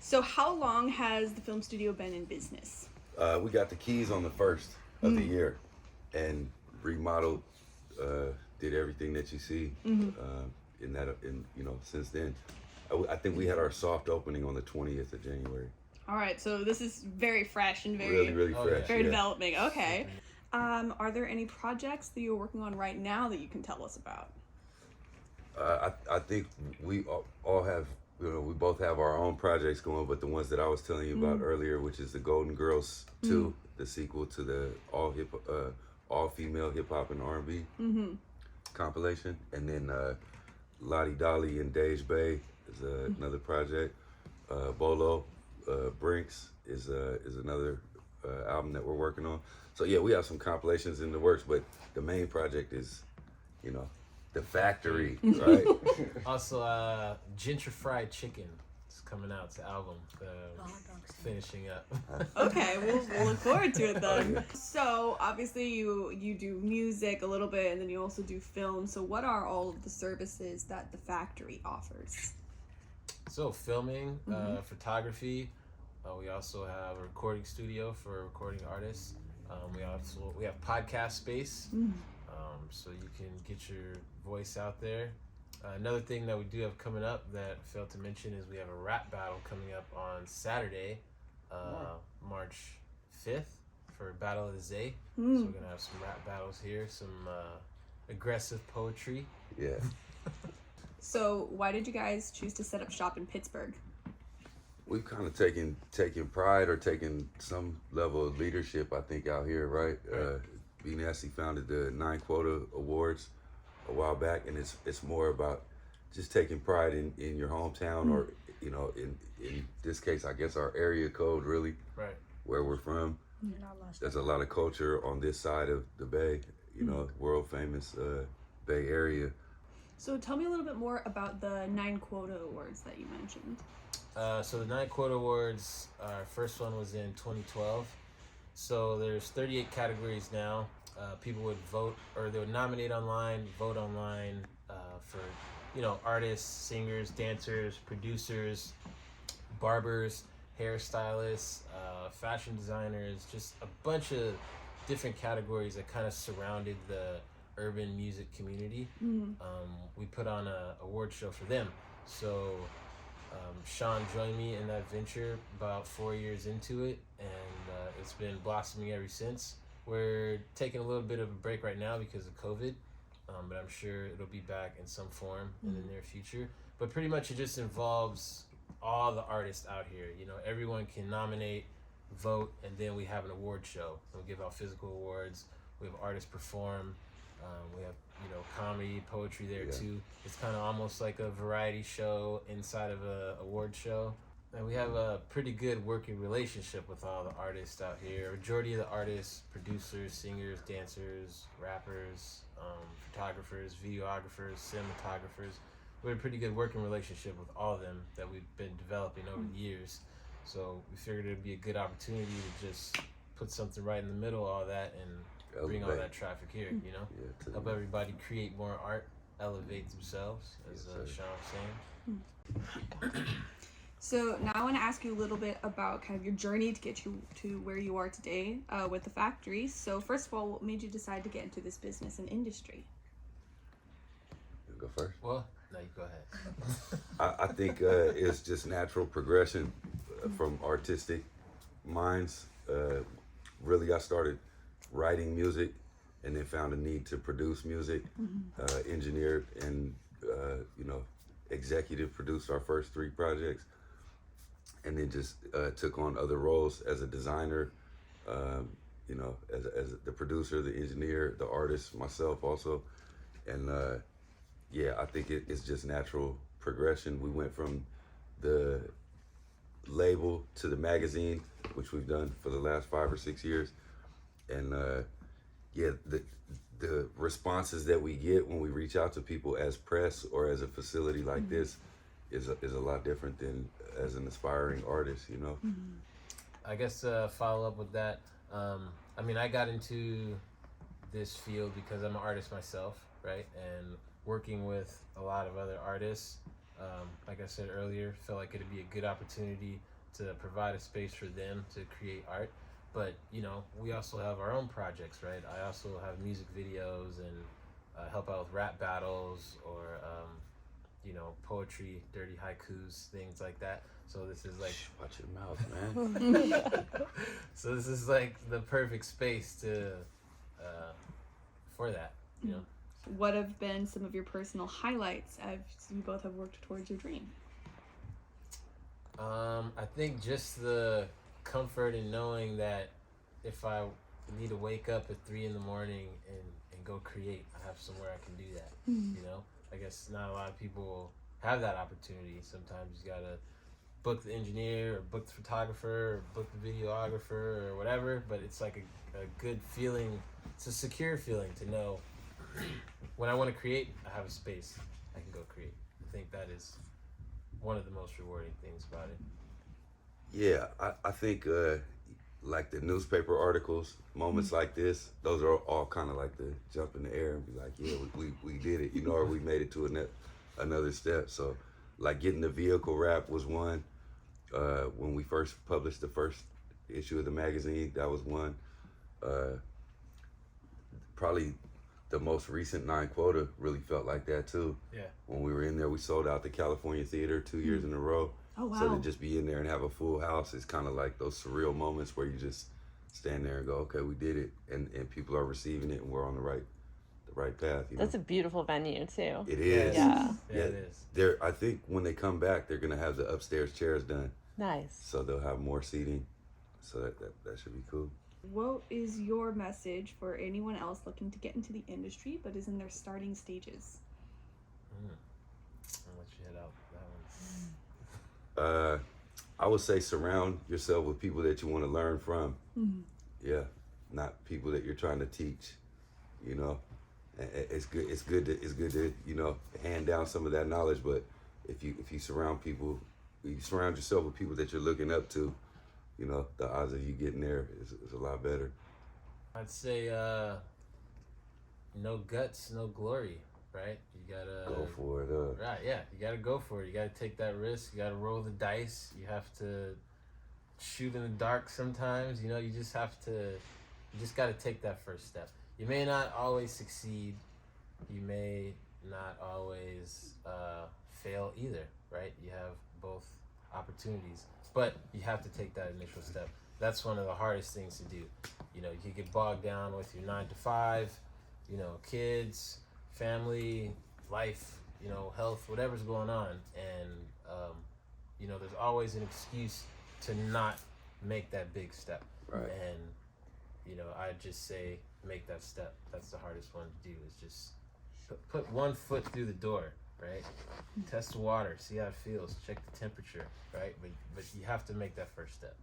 So how long has the film studio been in business? We got the keys on the 1st of the year, and remodeled, did everything that you see since then. I think we had our soft opening on the 20th of January. All right, so this is very fresh and very Really fresh. very developing. Okay. Are there any projects that you're working on right now that you can tell us about? I think we all have, we both have our own projects going, but the ones that I was telling you about earlier, which is the Golden Girls 2, the sequel to the all female hip hop and R&B compilation, and then Lottie Dolly and Dej Bay is another project. Bolo Brinks is another album that we're working on. So yeah, we have some compilations in the works, but the main project is, The Factory, right? Also, Gentrified Chicken is coming out. It's an album. Finishing up. Okay, we'll look forward to it then. So obviously you do music a little bit, and then you also do film. So what are all of the services that The Factory offers? So filming, photography. We also have a recording studio for recording artists. We have podcast space, so you can get your voice out there. Another thing that we do have coming up that I failed to mention is we have a rap battle coming up on Saturday, March 5th for Battle of the Zay. So we're gonna have some rap battles here, some aggressive poetry. Yeah. So why did you guys choose to set up shop in Pittsburgh? We've kind of taken pride or taken some level of leadership, I think, out here, right? B Nasty founded the 9 Quota Awards a while back, and it's more about just taking pride in your hometown, or in this case, I guess our area code, really, right, where we're from. There's a lot of culture on this side of the Bay, world famous Bay Area. So tell me a little bit more about the 9 Quota Awards that you mentioned. So the 9 Quota Awards, our first one was in 2012. So there's 38 categories now. People would vote, or they would nominate online, vote online for, artists, singers, dancers, producers, barbers, hairstylists, fashion designers, just a bunch of different categories that kind of surrounded the urban music community. We put on a award show for them. So Shaun joined me in that venture about 4 years into it, and it's been blossoming ever since. We're taking a little bit of a break right now because of COVID, but I'm sure it'll be back in some form in the near future. But pretty much it just involves all the artists out here. Everyone can nominate, vote, and then we have an award show. We'll give out physical awards. We have artists perform. We have, comedy, poetry there too. It's kind of almost like a variety show inside of a award show. And we have a pretty good working relationship with all the artists out here. Majority of the artists, producers, singers, dancers, rappers, photographers, videographers, cinematographers. We have a pretty good working relationship with all of them that we've been developing over the years. So we figured it'd be a good opportunity to just put something right in the middle of all that and bring all that traffic here, help everybody create more art, elevate themselves, as Shaun was saying. So now I want to ask you a little bit about kind of your journey to get you to where you are today with The Factory. So first of all, what made you decide to get into this business and industry? You go first? Well, no, you go ahead. I think it's just natural progression from artistic minds. Really, I started writing music and then found a need to produce music, engineered and, executive produced our first 3 projects, and then just took on other roles as a designer, as the producer, the engineer, the artist, myself also. And I think it's just natural progression. We went from the label to the magazine, which we've done for the last 5 or 6 years. And the responses that we get when we reach out to people as press or as a facility like this is a lot different than as an aspiring artist, I guess follow up with that. I got into this field because I'm an artist myself, right? And working with a lot of other artists, like I said earlier, felt like it'd be a good opportunity to provide a space for them to create art. But, you know, we also have our own projects, right? I also have music videos and help out with rap battles or, you know, poetry, dirty haikus, things like that. So this is like... Shh, watch your mouth, man. So this is like the perfect space to for that, you know. What have been some of your personal highlights as you both have worked towards your dream? I think just the comfort in knowing that if I need to wake up at 3 a.m. and go create, I have somewhere I can do that. You know, I guess not a lot of people have that opportunity. Sometimes you gotta book the engineer or book the photographer or book the videographer or whatever, but it's like a good feeling. It's a secure feeling to know when I want to create, I have a space I can go create. I think that is one of the most rewarding things about it. Yeah, I think like the newspaper articles, moments like this, those are all kind of like the jump in the air and be like, yeah, we did it, you know, or we made it to another step. So like getting the vehicle wrap was one. When we first published the first issue of the magazine, that was one. Probably the most recent 9 Quota really felt like that too. Yeah. When we were in there, we sold out the California Theater 2 years in a row. Oh, wow. So to just be in there and have a full house is kind of like those surreal moments where you just stand there and go, okay, we did it, and people are receiving it, and we're on the right path. You know? That's a beautiful venue too. It is. Yeah. Yeah, it is. I think when they come back, they're gonna have the upstairs chairs done, Nice. so they'll have more seating. So that should be cool. What is your message for anyone else looking to get into the industry but is in their starting stages? I'll let you head out that one. I would say surround yourself with people that you want to learn from. Yeah, not people that you're trying to teach. You know, it's good to you know, hand down some of that knowledge. But if you surround yourself with people that you're looking up to, you know, the odds of you getting there is a lot better. I'd say no guts, no glory, right? You gotta Go for it. Right, yeah. You gotta go for it. You gotta take that risk. You gotta roll the dice. You have to shoot in the dark sometimes. You know, you just gotta take that first step. You may not always succeed. You may not always fail either, right? You have both opportunities, but you have to take that initial step. That's one of the hardest things to do. You know, you can get bogged down with your 9 to 5, you know, kids, family, life, you know, health, whatever's going on. And, you know, there's always an excuse to not make that big step. Right. And, you know, I just say, make that step. That's the hardest one to do, is just put one foot through the door, right? Test the water, see how it feels, check the temperature, right? But you have to make that first step.